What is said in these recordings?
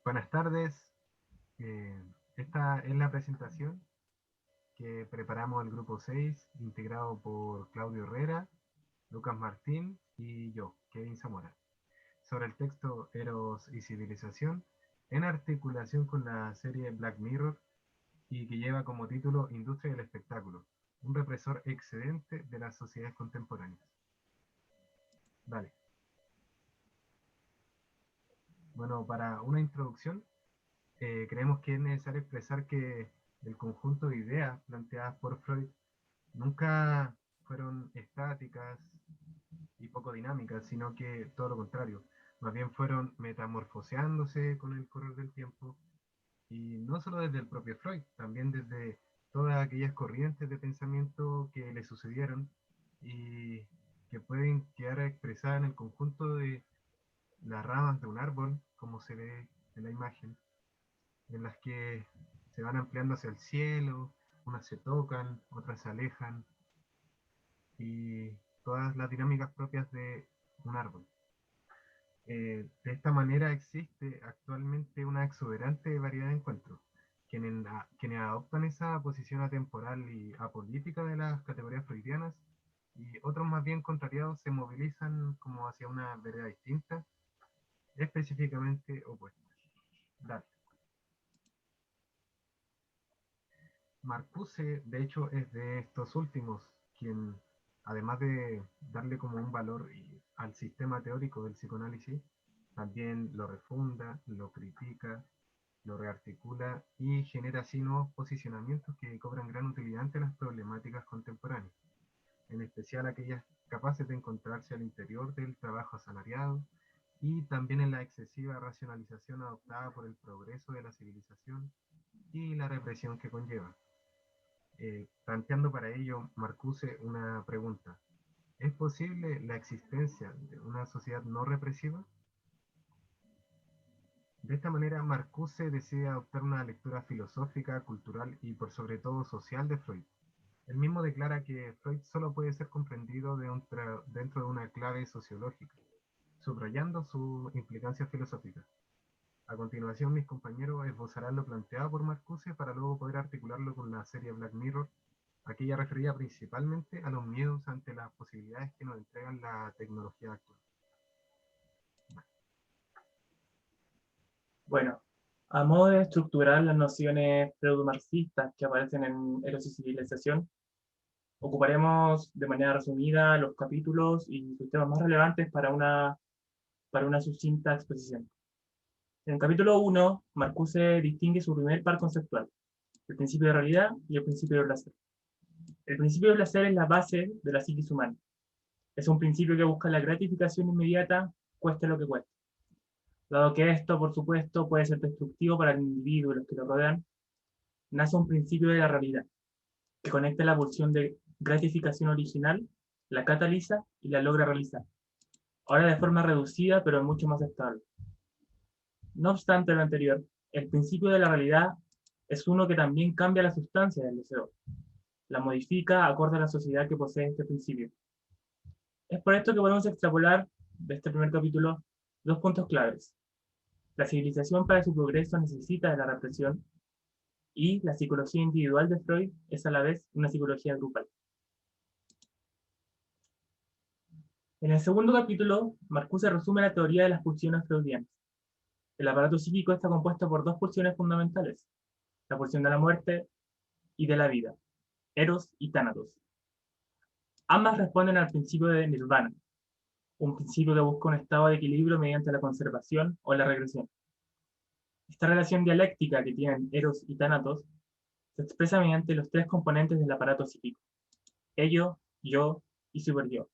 Buenas tardes. Eh, Esta es la presentación que preparamos el grupo 6, integrado por Claudio Herrera, Lucas Martín y yo, Kevin Zamora, sobre el texto Eros y Civilización, en articulación con la serie Black Mirror y que lleva como título Industria del Espectáculo, un represor excedente de las sociedades contemporáneas. Vale. Bueno, para una introducción, creemos que es necesario expresar que el conjunto de ideas planteadas por Freud nunca fueron estáticas y poco dinámicas, sino que todo lo contrario, más bien fueron metamorfoseándose con el correr del tiempo, y no solo desde el propio Freud, también desde todas aquellas corrientes de pensamiento que le sucedieron y que pueden quedar expresadas en el conjunto de las ramas de un árbol, como se ve en la imagen, en las que se van ampliando hacia el cielo, unas se tocan, otras se alejan, y todas las dinámicas propias de un árbol. De esta manera existe actualmente una exuberante variedad de encuentros. Quienes adoptan esa posición atemporal y apolítica de las categorías freudianas, y otros más bien contrariados se movilizan como hacia una vereda distinta, específicamente opuesta. Dale. Marcuse, de hecho, es de estos últimos quien, además de darle como un valor al sistema teórico del psicoanálisis, también lo refunda, lo critica, lo rearticula y genera así nuevos posicionamientos que cobran gran utilidad ante las problemáticas contemporáneas, en especial aquellas capaces de encontrarse al interior del trabajo asalariado y también en la excesiva racionalización adoptada por el progreso de la civilización y la represión que conlleva. Planteando para ello Marcuse una pregunta: ¿es posible la existencia de una sociedad no represiva? De esta manera, Marcuse decide adoptar una lectura filosófica, cultural y por sobre todo social de Freud. Él mismo declara que Freud solo puede ser comprendido dentro de una clave sociológica, subrayando su implicancia filosófica. A continuación, mis compañeros esbozarán lo planteado por Marcuse para luego poder articularlo con la serie Black Mirror, aquella referida principalmente a los miedos ante las posibilidades que nos entregan la tecnología actual. Bueno, a modo de estructurar las nociones pseudo-marxistas que aparecen en Eros y Civilización, ocuparemos de manera resumida los capítulos y sus temas más relevantes para una sucinta exposición. En el capítulo 1, Marcuse distingue su primer par conceptual, el principio de realidad y el principio de placer. El principio de placer es la base de la psiquis humana. Es un principio que busca la gratificación inmediata, cueste lo que cueste. Dado que esto, por supuesto, puede ser destructivo para el individuo y los que lo rodean, nace un principio de la realidad, que conecta la pulsión de gratificación original, la cataliza y la logra realizar, ahora de forma reducida pero mucho más estable. No obstante lo anterior, el principio de la realidad es uno que también cambia la sustancia del deseo, la modifica acorde a la sociedad que posee este principio. Es por esto que podemos extrapolar de este primer capítulo dos puntos claves. La civilización para su progreso necesita de la represión y la psicología individual de Freud es a la vez una psicología grupal. En el segundo capítulo, Marcuse resume la teoría de las pulsiones freudianas. El aparato psíquico está compuesto por dos pulsiones fundamentales, la pulsión de la muerte y de la vida, Eros y Tánatos. Ambas responden al principio de Nirvana, un principio que busca un estado de equilibrio mediante la conservación o la regresión. Esta relación dialéctica que tienen Eros y Tánatos se expresa mediante los tres componentes del aparato psíquico, ello, yo y superyo.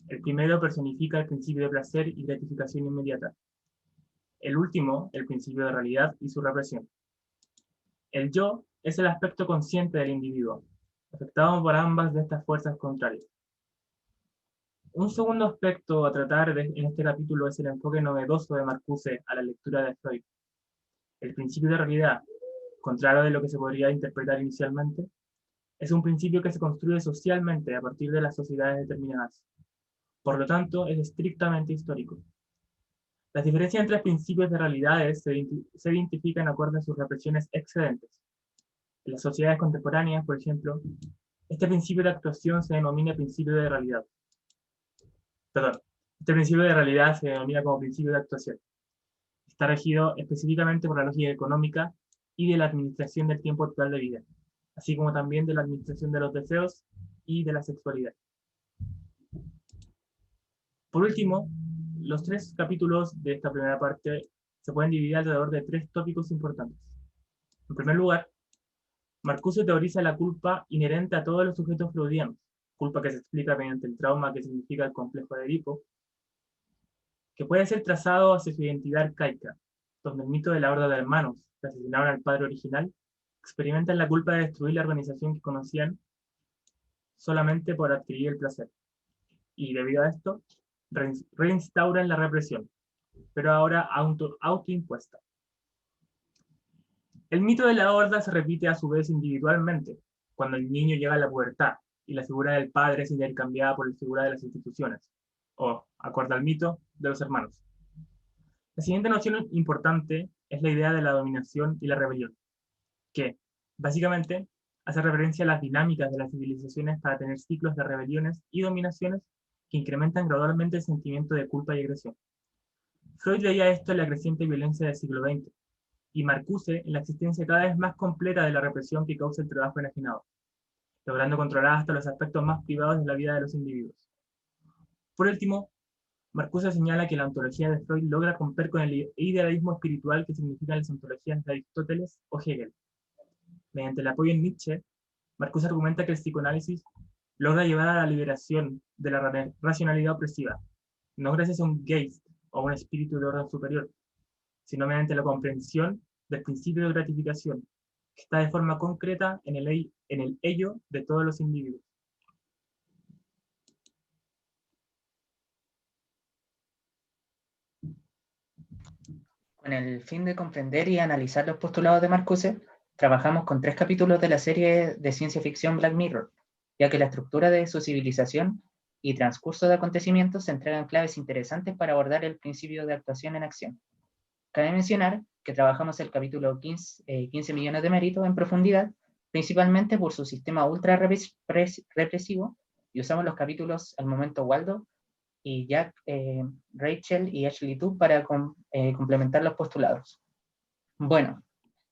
El primero personifica el principio de placer y gratificación inmediata. El último, el principio de realidad y su represión. El yo es el aspecto consciente del individuo, afectado por ambas de estas fuerzas contrarias. Un segundo aspecto a tratar en este capítulo es el enfoque novedoso de Marcuse a la lectura de Freud. El principio de realidad, contrario de lo que se podría interpretar inicialmente, es un principio que se construye socialmente a partir de las sociedades determinadas. Por lo tanto, es estrictamente histórico. Las diferencias entre principios de realidades se identifican acorde a sus represiones excedentes. En las sociedades contemporáneas, por ejemplo, este principio de actuación se denomina principio de realidad. Perdón, este principio de realidad se denomina como principio de actuación. Está regido específicamente por la lógica económica y de la administración del tiempo total de vida, así como también de la administración de los deseos y de la sexualidad. Por último, los 3 capítulos de esta primera parte se pueden dividir alrededor de 3 tópicos importantes. En primer lugar, Marcuse teoriza la culpa inherente a todos los sujetos freudianos, culpa que se explica mediante el trauma que significa el complejo de Edipo, que puede ser trazado hacia su identidad arcaica, donde el mito de la horda de hermanos que asesinaron al padre original experimentan la culpa de destruir la organización que conocían solamente por adquirir el placer. Y debido a esto, reinstauran la represión, pero ahora autoimpuesta. El mito de la horda se repite a su vez individualmente, cuando el niño llega a la pubertad y la figura del padre es intercambiada por la figura de las instituciones, o, acorde al mito, de los hermanos. La siguiente noción importante es la idea de la dominación y la rebelión, que, básicamente, hace referencia a las dinámicas de las civilizaciones para tener ciclos de rebeliones y dominaciones que incrementan gradualmente el sentimiento de culpa y agresión. Freud veía esto en la creciente violencia del siglo XX, y Marcuse en la existencia cada vez más completa de la represión que causa el trabajo enajenado, logrando controlar hasta los aspectos más privados de la vida de los individuos. Por último, Marcuse señala que la ontología de Freud logra romper con el idealismo espiritual que significan las ontologías de Aristóteles o Hegel. Mediante el apoyo en Nietzsche, Marcuse argumenta que el psicoanálisis logra llevar a la liberación de la racionalidad opresiva, no gracias a un Geist o un espíritu de orden superior, sino mediante la comprensión del principio de gratificación, que está de forma concreta en el ello de todos los individuos. Con el fin de comprender y analizar los postulados de Marcuse, trabajamos con 3 capítulos de la serie de ciencia ficción Black Mirror, ya que la estructura de su civilización y transcurso de acontecimientos se entregan claves interesantes para abordar el principio de actuación en acción. Cabe mencionar que trabajamos el capítulo 15 millones de méritos en profundidad, principalmente por su sistema ultra represivo, y usamos los capítulos al momento Waldo y Jack, Rachel y Ashley Tu para complementar los postulados. Bueno,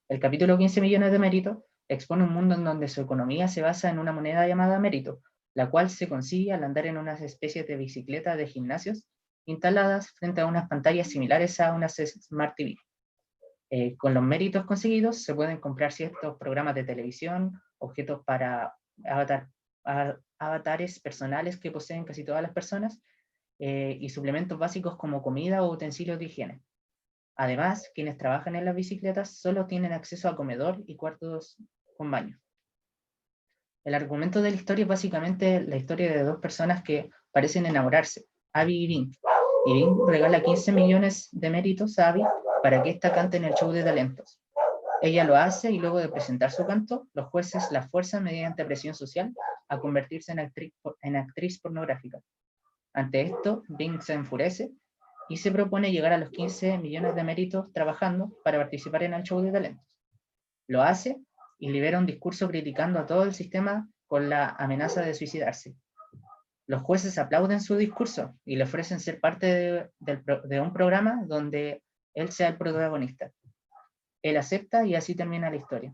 el capítulo 15 millones de méritos expone un mundo en donde su economía se basa en una moneda llamada mérito, la cual se consigue al andar en unas especies de bicicletas de gimnasios instaladas frente a unas pantallas similares a unas Smart TV. Con los méritos conseguidos se pueden comprar ciertos programas de televisión, objetos para avatares personales que poseen casi todas las personas, y suplementos básicos como comida o utensilios de higiene. Además, quienes trabajan en las bicicletas solo tienen acceso a comedor y cuartos con baño. El argumento de la historia es básicamente la historia de 2 personas que parecen enamorarse, Abby y Bing. Y Bing regala 15 millones de méritos a Abby para que ésta cante en el show de talentos. Ella lo hace y luego de presentar su canto, los jueces la fuerzan mediante presión social a convertirse en actriz pornográfica. Ante esto, Bing se enfurece y se propone llegar a los 15 millones de méritos trabajando para participar en el show de talentos. Lo hace y libera un discurso criticando a todo el sistema con la amenaza de suicidarse. Los jueces aplauden su discurso y le ofrecen ser parte de un programa donde él sea el protagonista. Él acepta y así termina la historia.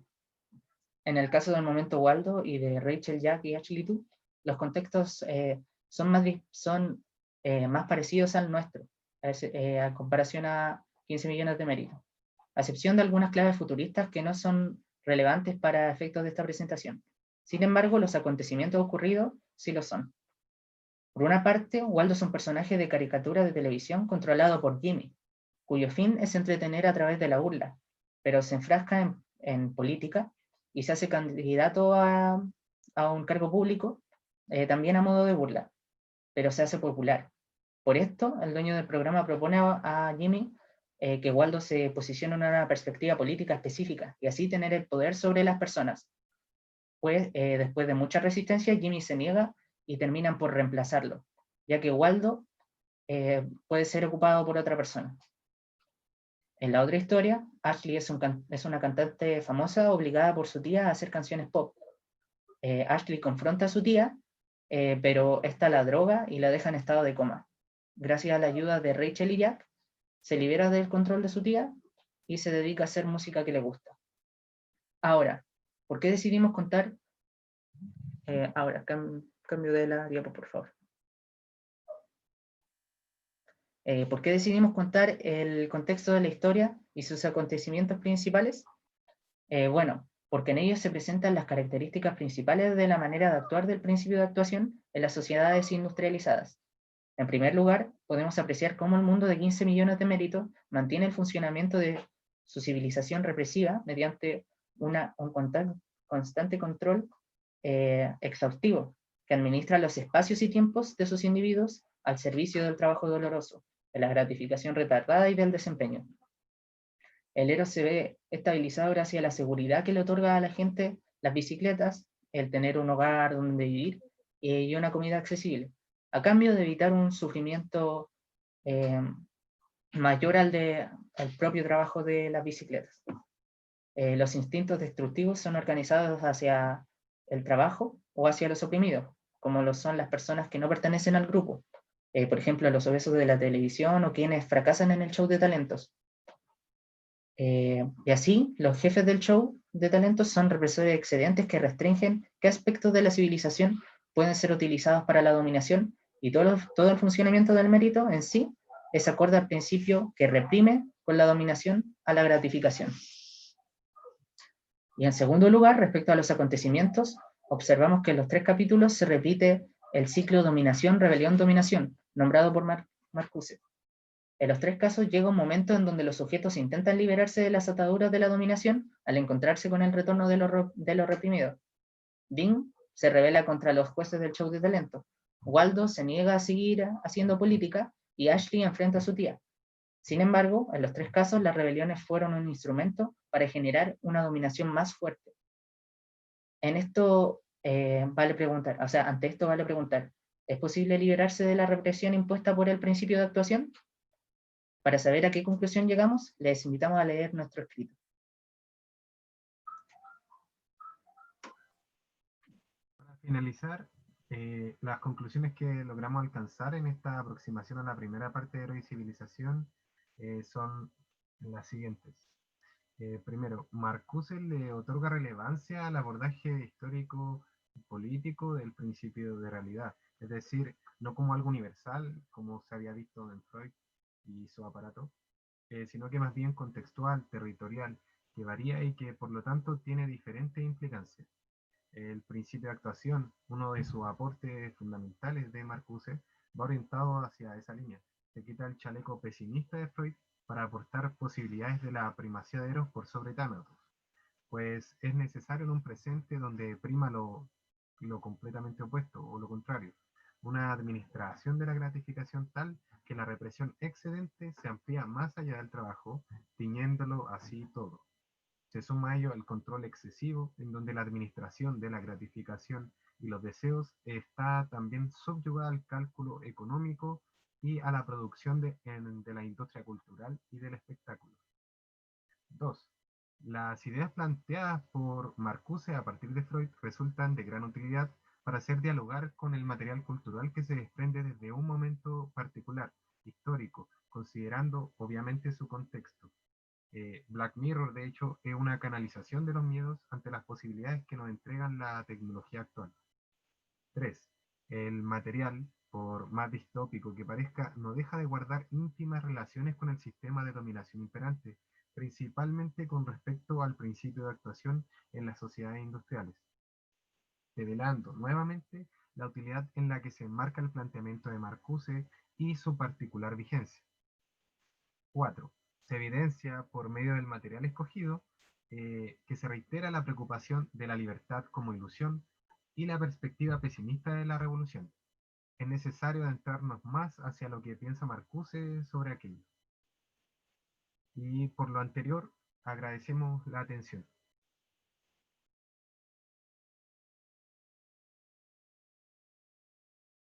En el caso del momento Waldo y de Rachel, Jack y Ashley Tu, los contextos son más parecidos al nuestro, a comparación a 15 millones de méritos, a excepción de algunas claves futuristas que no son relevantes para efectos de esta presentación. Sin embargo, los acontecimientos ocurridos sí lo son. Por una parte, Waldo es un personaje de caricatura de televisión controlado por Jimmy, cuyo fin es entretener a través de la burla, pero se enfrasca en política y se hace candidato a un cargo público, también a modo de burla, pero se hace popular. Por esto, el dueño del programa propone a Jimmy que Waldo se posicione en una perspectiva política específica y así tener el poder sobre las personas. Pues, después de mucha resistencia, Jimmy se niega y terminan por reemplazarlo, ya que Waldo puede ser ocupado por otra persona. En la otra historia, Ashley es una cantante famosa obligada por su tía a hacer canciones pop. Ashley confronta a su tía, pero esta la droga y la deja en estado de coma. Gracias a la ayuda de Rachel y Jack, se libera del control de su tía y se dedica a hacer música que le gusta. Ahora, ¿por qué decidimos contar? Ahora, cambio de la diapo, por favor. ¿Por qué decidimos contar el contexto de la historia y sus acontecimientos principales? Bueno, porque en ellos se presentan las características principales de la manera de actuar del principio de actuación en las sociedades industrializadas. En primer lugar, podemos apreciar cómo el mundo de 15 millones de méritos mantiene el funcionamiento de su civilización represiva mediante un constante control exhaustivo que administra los espacios y tiempos de sus individuos al servicio del trabajo doloroso, de la gratificación retardada y del desempeño. El héroe se ve estabilizado gracias a la seguridad que le otorga a la gente las bicicletas, el tener un hogar donde vivir y una comida accesible, a cambio de evitar un sufrimiento mayor al propio trabajo de las bicicletas. Los instintos destructivos son organizados hacia el trabajo o hacia los oprimidos, como lo son las personas que no pertenecen al grupo, por ejemplo, los obesos de la televisión o quienes fracasan en el show de talentos. Y así, los jefes del show de talentos son represores excedentes que restringen qué aspectos de la civilización pueden ser utilizados para la dominación, y todo el funcionamiento del mérito en sí es acorde al principio que reprime con la dominación a la gratificación. Y en segundo lugar, respecto a los acontecimientos, observamos que en los 3 capítulos se repite el ciclo dominación, rebelión, dominación, nombrado por Marcuse. En los 3 casos llega un momento en donde los sujetos intentan liberarse de las ataduras de la dominación al encontrarse con el retorno de lo reprimido. Dean se rebela contra los jueces del show de talento. Waldo se niega a seguir haciendo política y Ashley enfrenta a su tía. Sin embargo, en los 3 casos las rebeliones fueron un instrumento para generar una dominación más fuerte. En esto vale preguntar, ante esto vale preguntar, ¿es posible liberarse de la represión impuesta por el principio de actuación? Para saber a qué conclusión llegamos, les invitamos a leer nuestro escrito. Para finalizar, las conclusiones que logramos alcanzar en esta aproximación a la primera parte de Héroe y Civilización son las siguientes. Primero, Marcuse le otorga relevancia al abordaje histórico y político del principio de realidad, es decir, no como algo universal, como se había visto en Freud y su aparato, sino que más bien contextual, territorial, que varía y que por lo tanto tiene diferentes implicancias. El principio de actuación, uno de sus aportes fundamentales de Marcuse, va orientado hacia esa línea. Se quita el chaleco pesimista de Freud para aportar posibilidades de la primacía de Eros por sobre Tánatos, pues es necesario en un presente donde prima lo completamente opuesto, o lo contrario, una administración de la gratificación tal que la represión excedente se amplía más allá del trabajo, tiñéndolo así todo. Se suma a ello el control excesivo, en donde la administración de la gratificación y los deseos está también subyugada al cálculo económico y a la producción de la industria cultural y del espectáculo. 2. Las ideas planteadas por Marcuse a partir de Freud resultan de gran utilidad para hacer dialogar con el material cultural que se desprende desde un momento particular, histórico, considerando obviamente su contexto. Black Mirror, de hecho, es una canalización de los miedos ante las posibilidades que nos entregan la tecnología actual. 3. El material, por más distópico que parezca, no deja de guardar íntimas relaciones con el sistema de dominación imperante, principalmente con respecto al principio de actuación en las sociedades industriales, revelando nuevamente la utilidad en la que se enmarca el planteamiento de Marcuse y su particular vigencia. 4. Se evidencia por medio del material escogido que se reitera la preocupación de la libertad como ilusión y la perspectiva pesimista de la revolución. Es necesario adentrarnos más hacia lo que piensa Marcuse sobre aquello. Y por lo anterior, agradecemos la atención.